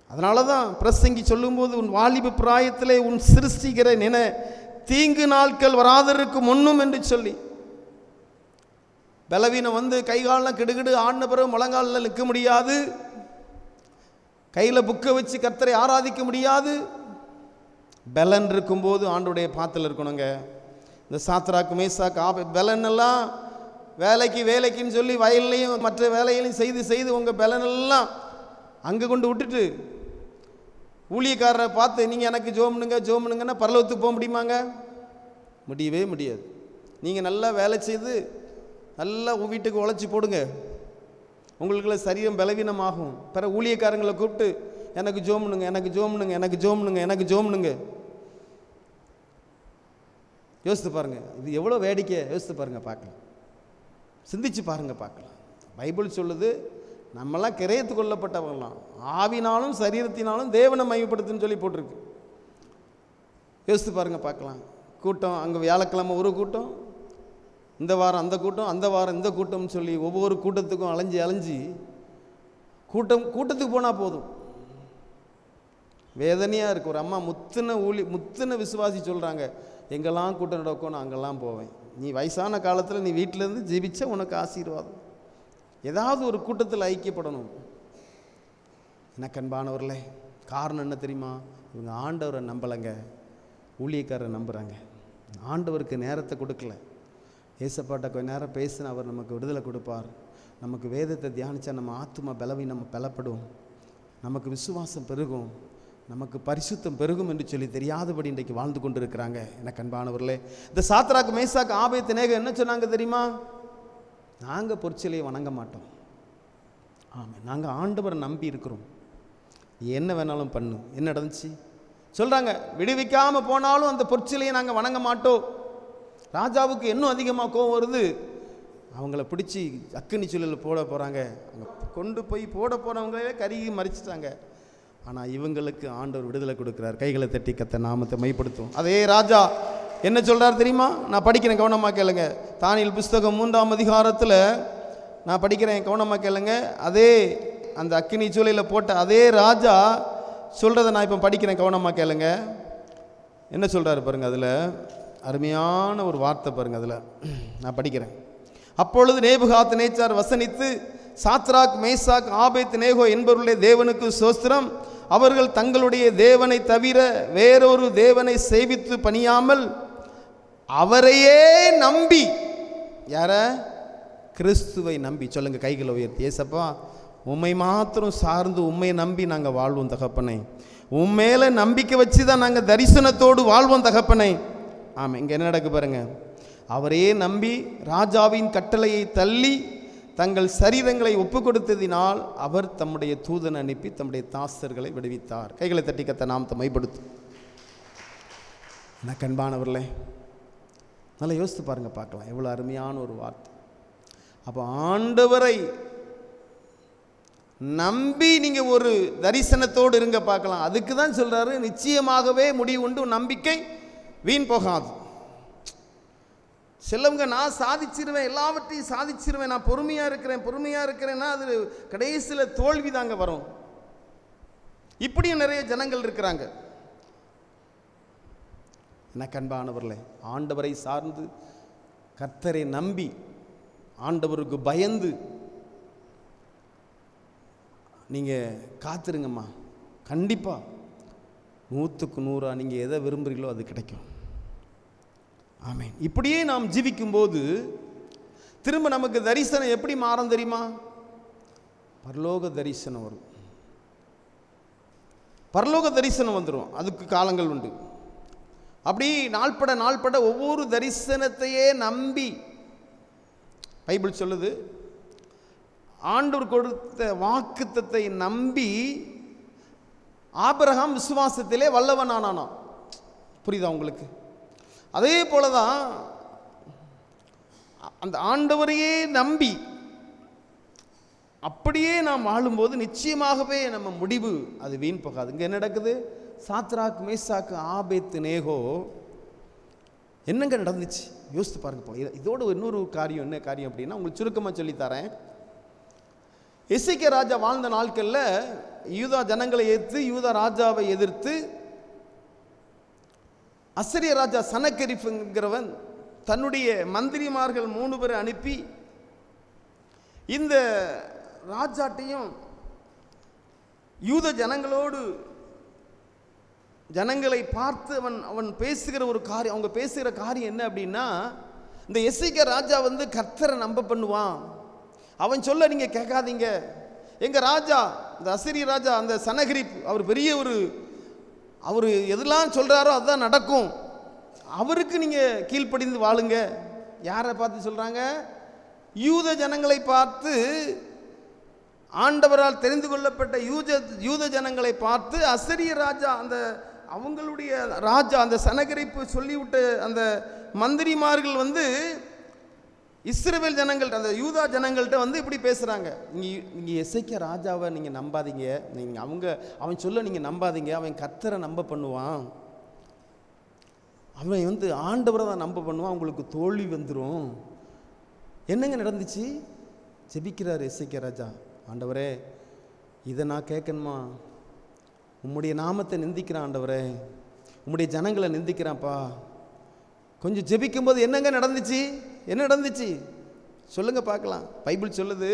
அதனால தான் பிரசங்கி சொல்லும்போது, உன் வாலிப பிராயத்திலே உன் சிருஷ்டிக்கிற நினை தீங்கு நாட்கள் வராதற்கு முன்னும் என்று சொல்லி. பலவீனம் கைகாலெலாம் கிடுகிடு ஆடின பிறகு முழங்காலில் நிற்க முடியாது. கையில் புக்கை வச்சு கர்த்தரை ஆராதிக்க முடியாது. பலன் இருக்கும்போது ஆண்டவருடைய பாத்தில் இருக்கணுங்க. இந்த சாத்ராக்கு மேசாக்கு பலன் எல்லாம் வேலைக்குன்னு சொல்லி வயல்லையும் மற்ற வேலைகளையும் செய்து உங்கள் பலனெல்லாம் அங்கே கொண்டு விட்டுட்டு ஊழியக்காரரை பார்த்து நீங்கள் எனக்கு ஜோம்னுங்கன்னா பரலோகத்துக்கு போக முடியுமாங்க? முடியவே முடியாது. நீங்கள் நல்லா வேலை செய்து நல்லா வீட்டுக்கு உழைச்சி போடுங்க, உங்களுக்குள்ள சரீரம் பலவீனமாகும். பிற ஊழியக்காரங்களை கூப்பிட்டு எனக்கு ஜோம்னுங்க. யோசித்து பாருங்கள், இது எவ்வளோ வேடிக்கை. யோசித்து பாருங்கள், பார்க்கலாம், சிந்திச்சு பாருங்கள், பார்க்கலாம். பைபிள் சொல்லுது, நம்மெல்லாம் கிரயத்து கொள்ளப்பட்டவங்களாம், ஆவினாலும் சரீரத்தினாலும் தேவனை மையப்படுத்துன்னு சொல்லி போட்டிருக்கு. யோசித்து பாருங்கள், பார்க்கலாம். கூட்டம் அங்கே வியாழக்கிழமை ஒரு கூட்டம், இந்த வாரம் அந்த கூட்டம், அந்த வாரம் இந்த கூட்டம்னு சொல்லி ஒவ்வொரு கூட்டத்துக்கும் அலைஞ்சி கூட்டத்துக்கு போனால் போதும். வேதனையாக இருக்குது. ஒரு அம்மா முத்தின விசுவாசி சொல்கிறாங்க, எங்கெல்லாம் கூட்டம் நடக்கும் நான் அங்கெல்லாம் போவேன். நீ வயசான காலத்தில் நீ வீட்டிலேருந்து ஜீவிச்ச உனக்கு ஆசீர்வாதம். ஏதாவது ஒரு கூட்டத்தில் ஐக்கியப்படணும். எனக்கு அன்பானவர்களே, காரணம் என்ன தெரியுமா? இவங்க ஆண்டவரை நம்பலைங்க, ஊழியக்காரரை நம்புகிறாங்க. ஆண்டவருக்கு நேரத்தை கொடுக்கல. ஏசப்பாட்ட கொஞ்ச நேரம் பேசினா அவர் நமக்கு விடுதலை கொடுப்பார். நமக்கு வேதத்தை தியானித்தா நம்ம ஆத்துமா பலவீனம் பலப்படும், நமக்கு விசுவாசம் பெருகும், நமக்கு பரிசுத்தம் பெருகும் என்று சொல்லி தெரியாதபடி இன்றைக்கு வாழ்ந்து கொண்டு இருக்கிறாங்க. எனக்கு அன்பானவர்களே, இந்த சாத்ராக்கு மேசாக்கு ஆபேத்நேகோ என்ன சொன்னாங்க தெரியுமா? நாங்கள் பொற்சிலையை வணங்க மாட்டோம். ஆமாம், நாங்கள் ஆண்டவரை நம்பி இருக்கிறோம், என்ன வேணாலும் பண்ணு. என்ன நடந்துச்சு சொல்கிறாங்க, விடுவிக்காமல் போனாலும் அந்த பொற்சிலையை நாங்கள் வணங்க மாட்டோம். ராஜாவுக்கு இன்னும் அதிகமாக கோவம் வருது. அவங்கள பிடிச்சி அக்கினி சூழலில் போட போகிறாங்க. அங்கே கொண்டு போய் போட போகிறவங்களே கருகி மறிச்சிட்டாங்க. ஆனால் இவங்களுக்கு ஆண்டவர் விடுதலை கொடுக்குறார். கைகளை தட்டி கத்த நாமத்தை மைப்படுத்தும். அதே ராஜா என்ன சொல்கிறார் தெரியுமா? நான் படிக்கிறேன், கவனமாக கேளுங்க. தானியேல் புஸ்தகம் 3ஆம் அதிகாரத்தில் நான் படிக்கிறேன், கவனமாக கேளுங்க. அதே அந்த அக்கினி சூளையில் போட்ட அதே ராஜா சொல்கிறத நான் இப்போ படிக்கிறேன், கவனமாக கேளுங்க. என்ன சொல்கிறாரு பாருங்கள், அதில் அருமையான ஒரு வார்த்தை பாருங்கள். அதில் நான் படிக்கிறேன். அப்பொழுது நேபுகாத் நேச்சார் வசனித்து, சாத்ராக் மேசாக் ஆபேத்நேகோ என்பவருடைய தேவனுக்கு ஸ்தோத்திரம், அவர்கள் தங்களுடைய தேவனை தவிர வேறொரு தேவனை சேவித்து பணியாமல் அவரையே நம்பி, யார? கிறிஸ்துவை நம்பி. சொல்லுங்க கைகளை உயர்த்தி, ஏசப்பா உம்மை மாத்திரம் சார்ந்து உம்மை நம்பி நாங்கள் வாழ்வோம் தகப்பனை. உண்மையில நம்பிக்கை வச்சு தான் நாங்கள் தரிசனத்தோடு வாழ்வோம் தகப்பனை. ஆமாம், இங்கே என்ன நடக்கு பாருங்க. அவரையே நம்பி ராஜாவின் கட்டளையை தள்ளி தங்கள் சரீரங்களை ஒப்பு கொடுத்ததினால் அவர் தம்முடைய தூதன் அனுப்பி தம்முடைய தாசர்களை விடுவித்தார். கைகளை தட்டி கத்த நாமத்தை மைப்படுத்தும். எனக்கு அன்பானவர்களே, நல்லா யோசித்து பாருங்க, பார்க்கலாம் எவ்வளோ அருமையான ஒரு வார்த்தை. அப்போ ஆண்டவரை நம்பி நீங்கள் ஒரு தரிசனத்தோடு இருங்க, பார்க்கலாம். அதுக்கு தான் சொல்கிறாரு, நிச்சயமாகவே முடிவு உண்டு, நம்பிக்கை வீண் போகாது. சிலவங்க நான் சாதிச்சிருவேன், எல்லாவற்றையும் சாதிச்சிருவேன், நான் பொறுமையாக இருக்கிறேன்னா அது கடைசியில் தோல்வி தாங்க வரும். இப்படியும் நிறைய ஜனங்கள் இருக்கிறாங்க. எனக்கு அன்பானவர்களே, ஆண்டவரை சார்ந்து கர்த்தரை நம்பி ஆண்டவருக்கு பயந்து நீங்கள் காத்துருங்கம்மா. கண்டிப்பாக 100க்கு 100 நீங்கள் எதை விரும்புகிறீங்களோ அது கிடைக்கும். ஆமென். இப்படியே நாம் ஜீவிக்கும்போது திரும்ப நமக்கு தரிசனம் எப்படி மாறும் தெரியுமா? பரலோக தரிசனம் வரும். பரலோக தரிசனம் வந்துடும். அதுக்கு காலங்கள் உண்டு. அப்படி நாள்பட ஒவ்வொரு தரிசனத்தையே நம்பி, பைபிள் சொல்லுது, ஆண்டவர் கொடுத்த வாக்குத்தத்தை நம்பி ஆபிரகாம் விசுவாசத்திலே வல்லவன் ஆனானா. புரியுதா உங்களுக்கு? அதே போலதான் அந்த ஆண்டவரையே நம்பி அப்படியே நாம் வாழும்போது நிச்சயமாகவே நம்ம முடிவு அது வீண் போகாது. இங்கே என்ன நடக்குது? சாத்ராக் மேசாக்கு ஆபேத்நேகோ என்னங்க நடந்துச்சு யோசித்து பாருங்க. இதோட இன்னொரு காரியம், என்ன காரியம் அப்படின்னா உங்களுக்கு சுருக்கமாக சொல்லித்தரேன். எசேக்கியா ராஜா வாழ்ந்த நாட்களில் யூதா ஜனங்களை எதிர்த்து, யூதா ராஜாவை எதிர்த்து அசரிய ராஜா சனகெரிப்ங்கிறவன் தன்னுடைய மந்திரிமார்கள் 3 பேரை அனுப்பி இந்த ராஜாட்டையும் யூத ஜனங்களை பார்த்து அவன் பேசுகிற ஒரு காரியம், அவங்க பேசுகிற காரியம் என்ன அப்படின்னா, இந்த எசேக்கியா ராஜா கர்த்தரை நம்ப பண்ணுவான், அவன் சொல்ல நீங்க கேட்காதீங்க. எங்க ராஜா, இந்த அசீரிய ராஜா, அந்த சனகரிப், அவர் பெரிய அவர் எதெல்லாம் சொல்றாரோ அதுதான் நடக்கும், அவருக்கு நீங்க கீழ்ப்படிந்து வாழுங்க. யாரை பார்த்து சொல்றாங்க? யூத ஜனங்களை பார்த்து, ஆண்டவரால் தெரிந்து கொள்ளப்பட்ட யூத ஜனங்களை பார்த்து அசீரிய ராஜா, அந்த அவங்களுடைய ராஜா, அந்த சனகரிப்பு சொல்லிவிட்ட அந்த மந்திரிமார்கள் இஸ்ரவேல் ஜனங்கள்ட்ட, அந்த யூதா ஜனங்கள்ட்ட இப்படி பேசுகிறாங்க. நீங்கள் எசேக்கியா ராஜாவை நீங்கள் நம்பாதீங்க, நீங்கள் அவன் சொல்ல நீங்கள் நம்பாதீங்க, அவன் கர்த்தரை நம்ப பண்ணுவான், அவன் ஆண்டவரை தான் நம்ப பண்ணுவான், உங்களுக்கு தோல்வி வந்துடும். என்னங்க நடந்துச்சு? ஜெபிக்கிறார் எசேக்கியா ராஜா, ஆண்டவரே இதை நான் கேட்கணுமா? உம்முடைய நாமத்தை நிந்திக்கிறான் ஆண்டவரே, உம்முடைய ஜனங்களை நிந்திக்கிறான்ப்பா. கொஞ்சம் ஜெபிக்கும் போது என்னங்க நடந்துச்சு? என்ன நடந்துச்சு சொல்லுங்க பார்க்கலாம். பைபிள் சொல்லுது,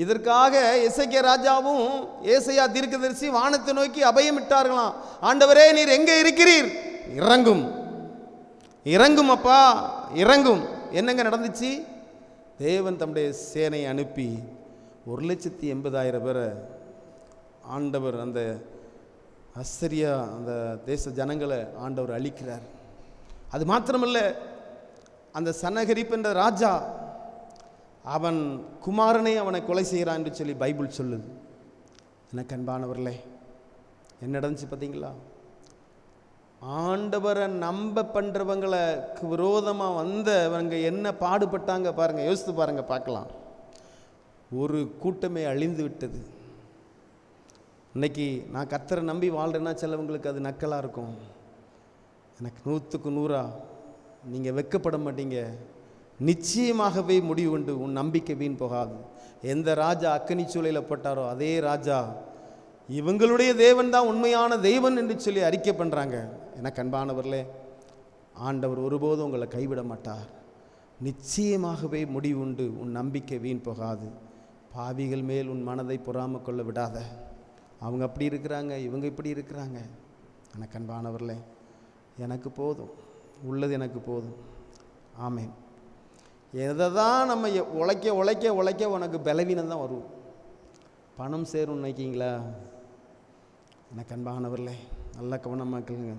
இதற்காக எசேக்கியா ராஜாவும் ஏசாயா தீர்க்கதரிசி வானத்தை நோக்கி அபயம் இட்டார்களாம். ஆண்டவரே நீர் எங்கே இருக்கிறீர்? இறங்கும், இறங்கும் அப்பா, இறங்கும். என்னங்க நடந்துச்சு? தேவன் தம்முடைய சேனை அனுப்பி 1,80,000 பேரை ஆண்டவர் அந்த அசீரியா அந்த தேச ஜனங்களை ஆண்டவர் அழிக்கிறார். அது மாத்திரமல்ல, அந்த சனகரிப் என்ற ராஜா அவன் குமாரனை அவனை கொலை செய்கிறான் என்று சொல்லி பைபிள் சொல்லுது. எனக்கு அன்பானவர்களே, என்ன நடந்துச்சு பார்த்தீங்களா? ஆண்டவரை நம்ப பண்ணுறவங்களுக்கு விரோதமாக வந்தவங்க என்ன பாடுபட்டாங்க பாருங்க, யோசித்து பாருங்க, பார்க்கலாம். ஒரு கூட்டமே அழிந்து விட்டது. இன்னைக்கு நான் கர்த்தரை நம்பி வாழ்றேன்னா சிலவங்களுக்கு அது நக்கலாக இருக்கும். எனக்கு 100க்கு 100 நீங்கள் வெட்கப்பட மாட்டீங்க. நிச்சயமாகவே முடிவு உண்டு, உன் நம்பிக்கை வீண் போகாது. எந்த ராஜா அக்கனி சூளையில் போட்டாரோ அதே ராஜா இவங்களுடைய தேவன் தான் உண்மையான தேவன் என்று சொல்லி அறிக்கை பண்ணுறாங்க. எனக்கு அன்பானவர்களே, ஆண்டவர் ஒருபோதும் உங்களை கைவிட மாட்டார். நிச்சயமாகவே முடிவு உண்டு, உன் நம்பிக்கை வீண் போகாது. பாவிகள் மேல் உன் மனதை பொறாம கொள்ள விடாத. அவங்க அப்படி இருக்கிறாங்க, இவங்க இப்படி இருக்கிறாங்க. எனக்கு அன்பானவர்களே, எனக்கு போதும், உள்ளது எனக்கு போதும். ஆமேன். எதை தான் நம்ம உழைக்க உழைக்க உழைக்க உனக்கு பலவீனம் தான் வரும். பணம் சேரும்னு நினைக்கிங்களா? எனக்கு அன்பானவர்களே, நல்லா கவனமாக கேளுங்க.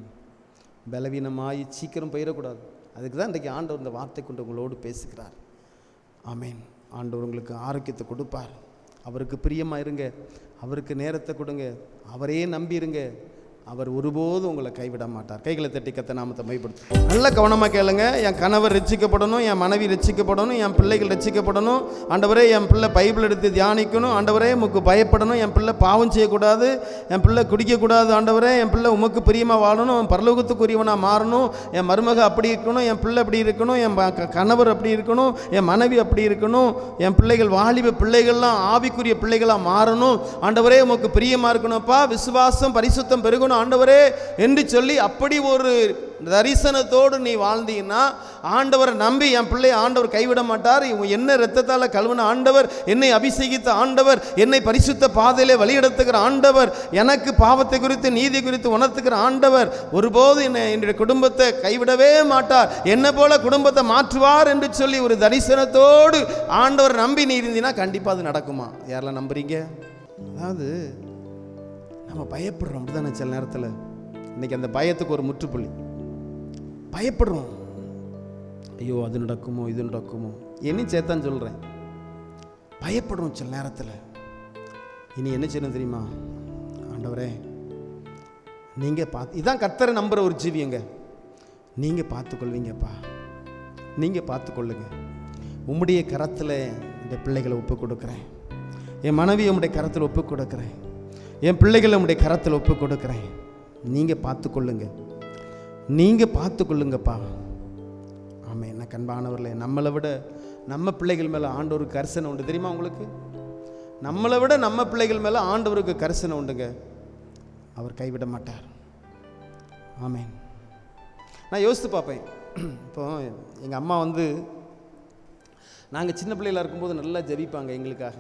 பலவீனமாகி சீக்கிரம் போயிடக்கூடாது. அதுக்கு தான் இன்றைக்கி ஆண்டவர் இந்த வார்த்தை கொண்டு உங்களோடு பேசுகிறார். ஆமேன். ஆண்டவர் உங்களுக்கு ஆரோக்கியத்தை கொடுப்பார். அவருக்கு பிரியமாக இருங்க, அவருக்கு நேரத்தை கொடுங்க, அவரே நம்பிடுங்க. அவர் ஒருபோதும் உங்களை கைவிட மாட்டார். கைகளை தட்டி கத்த நாமத்தை மைப்படுத்தும். நல்ல கவனமாக கேளுங்க. என் கணவர் ரட்சிக்கப்படணும், என் மனைவி ரட்சிக்கப்படணும், என் பிள்ளைகள் ரட்சிக்கப்படணும். ஆண்டவரே என் பிள்ளை பைபிள் எடுத்து தியானிக்கணும். ஆண்டவரே உமக்கு பயப்படணும். என் பிள்ளை பாவம் செய்யக்கூடாது, என் பிள்ளை குடிக்கக்கூடாது. ஆண்டவரே என் பிள்ளை உமக்கு பிரியமாக வாழணும், பரலோகத்துக்குரியவனாக மாறணும். என் மருமக அப்படி இருக்கணும், என் பிள்ளை அப்படி இருக்கணும், என் கணவர் அப்படி இருக்கணும், என் மனைவி அப்படி இருக்கணும், என் பிள்ளைகள் வாலிப பிள்ளைகள்லாம் ஆவிக்குரிய பிள்ளைகளாக மாறணும். ஆண்டவரே உமக்கு பிரியமாக இருக்கணும்ப்பா, விசுவாசம் பரிசுத்தம் பெருகணும் ஆண்டவரே என்று சொல்லி அப்படி ஒரு தரிசனத்தோடு நீ வாழ்ந்தீங்கன்னா ஆண்டவரை நம்பி என் பிள்ளை ஆண்டவர் கைவிட மாட்டார். என்ன இரத்தத்தால் கழுவின ஆண்டவர், என்னை அபிஷேகித்த ஆண்டவர், என்னை பரிசுத்த பாதையிலே வழிநடத்துகிற ஆண்டவர், எனக்கு பாவத்தை குறித்து நீதி குறித்து உணர்த்துகிற ஆண்டவர் ஒருபோது என்னுடைய குடும்பத்தை கைவிடவே மாட்டார், என்னை போல குடும்பத்தை மாற்றுவார் என்று சொல்லி ஒரு தரிசனத்தோடு ஆண்டவர் நம்பி நீ இருந்தீங்கன்னா கண்டிப்பாக அது நடக்குமா? யாரெல்லாம் நம்புறீங்க? அதாவது நம்ம பயப்படுறோம், அப்படிதானே? சில நேரத்தில் இன்னைக்கு அந்த பயத்துக்கு ஒரு முற்றுப்புள்ளி. பயப்படுறோம், ஐயோ அது நடக்குமோ இது நடக்குமோ, என்னையும் சேர்த்தான் சொல்கிறேன். பயப்படுறோம் சில நேரத்தில். இனி என்ன செய்யணும் தெரியுமா? ஆண்டவரே நீங்கள் பார்த்து, இதான் கர்த்தரை நம்புகிற ஒரு ஜீவியங்க. நீங்கள் பார்த்துக்கொள்வீங்கப்பா, நீங்கள் பார்த்துக்கொள்ளுங்க. உம்முடைய கரத்தில் இந்த பிள்ளைகளை ஒப்பு கொடுக்குறேன், என் மனைவியை உம்முடைய கரத்தில் ஒப்பு கொடுக்குறேன், என் பிள்ளைகளை உம்முடைய கரத்தில் ஒப்பு கொடுக்குறேன், நீங்கள் பார்த்துக்கொள்ளுங்க, நீங்கள் பார்த்துக்கொள்ளுங்கப்பா. ஆமாம். என்ன கண்பானவர்களே, நம்மளை விட நம்ம பிள்ளைகள் மேலே ஆண்டவருக்கு கரிசனை உண்டு தெரியுமா உங்களுக்கு? நம்மளை விட நம்ம பிள்ளைகள் மேலே ஆண்டவருக்கு கரிசனை உண்டுங்க. அவர் கைவிட மாட்டார். ஆமேன். நான் யோசித்து பார்ப்பேன். இப்போ எங்கள் அம்மா நாங்கள் சின்ன பிள்ளைகளாக இருக்கும்போது நல்லா ஜெபிப்பாங்க எங்களுக்காக.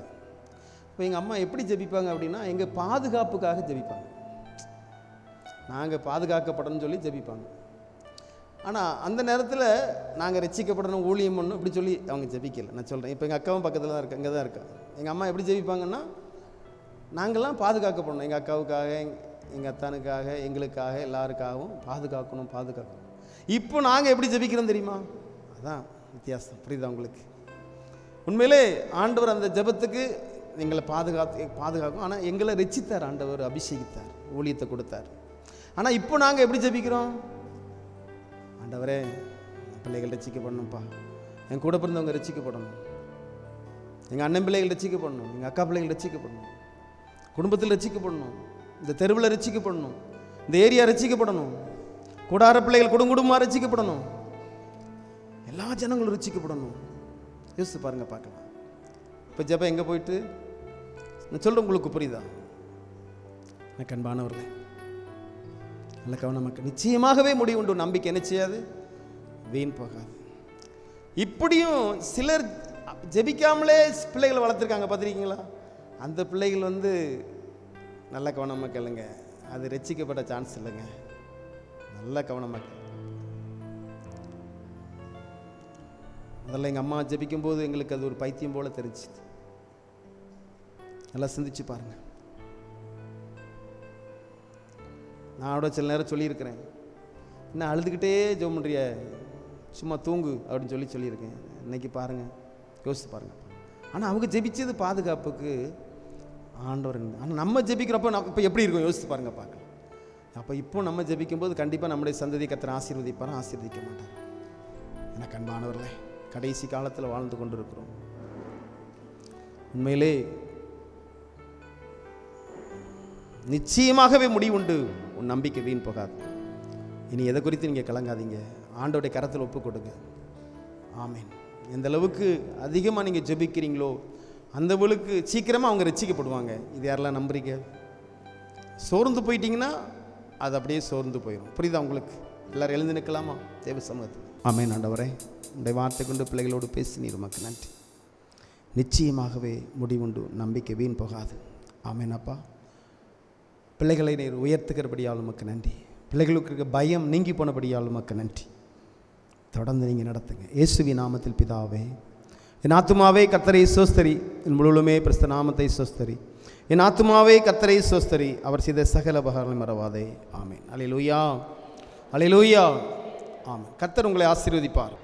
இப்போ எங்கள் அம்மா எப்படி ஜெபிப்பாங்க அப்படின்னா, எங்கள் பாதுகாப்புக்காக ஜெபிப்பாங்க. நாங்கள் பாதுகாக்கப்படணும்னு சொல்லி ஜெபிப்பாங்க. ஆனால் அந்த நேரத்தில் நாங்கள் ரட்சிக்கப்படணும், ஊழியம் பண்ணணும் இப்படி சொல்லி அவங்க ஜெபிக்கலை. நான் சொல்கிறேன், இப்போ எங்கள் அக்காவும் பக்கத்தில் தான் இருக்கா, இங்கே தான் இருக்கா. எங்கள் அம்மா எப்படி ஜெபிப்பாங்கன்னா, நாங்கள்லாம் பாதுகாக்கப்படணும், எங்கள் அக்காவுக்காக, எங்கள் அத்தானுக்காக, எங்களுக்காக, எல்லாருக்காகவும் பாதுகாக்கணும். இப்போ நாங்கள் எப்படி ஜெபிக்கிறோம் தெரியுமா? அதான் வித்தியாசம். புரியுதா உங்களுக்கு? உண்மையிலே ஆண்டவர் அந்த ஜெபத்துக்கு எங்களை பாதுகாக்கும். ஆனால் எங்களை ரட்சித்தார், ஆண்டவர் அபிஷேகித்தார், ஊழியத்தை கொடுத்தார். ஆனால் இப்போ நாங்கள் எப்படி ஜெபிக்கிறோம்? ஆண்டவரே, பிள்ளைகள் ரட்சிக்கப்படணும்ப்பா, என் கூட பிறந்தவங்க ரட்சிக்கப்படணும், எங்கள் அண்ணன் பிள்ளைகள் ரட்சிக்கப்படணும், எங்கள் அக்கா பிள்ளைகள் ரட்சிக்கப்படணும், குடும்பத்தில் ரட்சிக்கப்படணும், இந்த தெருவில் ரட்சிக்கப்படணும், இந்த ஏரியா ரட்சிக்கப்படணும், கூடார பிள்ளைகள் குடும்பமாக ரட்சிக்கப்படணும், எல்லா ஜனங்களும் ரட்சிக்கப்படணும். யோசித்து பாருங்க, பார்க்கலாம். இப்போ ஜெபம் எங்கே போயிட்டு நான் சொல்கிறேன், உங்களுக்கு புரியுதா? எனக்கு அன்பானவர்களே, நல்ல கவனமாக, நிச்சயமாகவே முடிவு உண்டு. நம்பிக்கை என்ன செய்யாது? வீண் போகாது. இப்படியும் சிலர் ஜெபிக்காமலே பிள்ளைகளை வளர்த்துருக்காங்க, பார்த்துருக்கீங்களா? அந்த பிள்ளைகள் நல்ல கவனமாக கேளுங்க, அது ரட்சிக்கப்பட்ட சான்ஸ் இல்லைங்க. நல்ல கவனமாக. முதல்ல எங்கள் அம்மா ஜெபிக்கும் போது எங்களுக்கு அது ஒரு பைத்தியம் போல தெரிஞ்சுது. நல்லா சிந்திச்சு பாருங்க. நான் சில நேரம் சொல்லியிருக்கிறேன், என்ன அழுதுகிட்டே ஜெபம் பண்ணுறிய, சும்மா தூங்கு அப்படின்னு சொல்லியிருக்கேன். இன்னைக்கு பாருங்கள், யோசித்து பாருங்கள். ஆனால் அவங்க ஜெபிச்சது பாதுகாப்புக்கு, ஆண்டவர். ஆனால் நம்ம ஜெபிக்கிறப்போ இப்போ எப்படி இருக்கும் யோசித்து பாருங்கள், பார்க்கலாம். அப்போ இப்போ நம்ம ஜெபிக்கும்போது கண்டிப்பாக நம்முடைய சந்ததி கர்த்தர் ஆசீர்வதிப்பார், ஆசீர்வதிக்க மாட்டார். எனக்கு அன்பானவர்களே, கடைசி காலத்தில் வாழ்ந்து கொண்டு இருக்கிறோம். உண்மையிலே நிச்சயமாகவே முடிவுண்டு. உன் நம்பிக்கை வீண் போகாது. இனி எதை குறித்து நீங்கள் கலங்காதீங்க, ஆண்டோடைய கரத்தில் ஒப்பு கொடுங்க. ஆமீன். எந்த அளவுக்கு அதிகமாக நீங்கள் ஜெபிக்கிறீங்களோ அந்த அளவுக்கு சீக்கிரமாக அவங்க ரட்சிக்கப்படுவாங்க. இது யாரெல்லாம் நம்புறீங்க? சோர்ந்து போயிட்டீங்கன்னா அது அப்படியே சோர்ந்து போயிடும். புரியுதா உங்களுக்கு? எல்லோரும் எழுந்து நிற்கலாமா தேவ சமூகத்தில்? ஆமேன். ஆண்டவரே, உடைய வார்த்தை கொண்டு பிள்ளைகளோடு பேசினீர், உமக்கு நன்றி. நிச்சயமாகவே முடிவுண்டு, நம்பிக்கை வீண் போகாது. ஆமேன் அப்பா. பிள்ளைகளை நீர் உயர்த்துகிறபடியால் உமக்கு நன்றி. பிள்ளைகளுக்கு இருக்க பயம் நீங்கி போனபடியால் உமக்கு நன்றி. தொடர்ந்து நீங்கள் நடத்துங்க, இயேசுவின் நாமத்தில் பிதாவே. என் ஆத்துமாவே கர்த்தரை சோஸ்தரி, என் முழுவதுமே பிரஸ்த நாமத்தை சோஸ்தரி. என் ஆத்துமாவே கர்த்தரை சோஸ்தரி, அவர் செய்த சகல உபகாரங்களை மறவாதே. ஆமேன். அல்லேலூயா, அல்லேலூயா. ஆமாம். கர்த்தர் உங்களை ஆசீர்வதிப்பார்.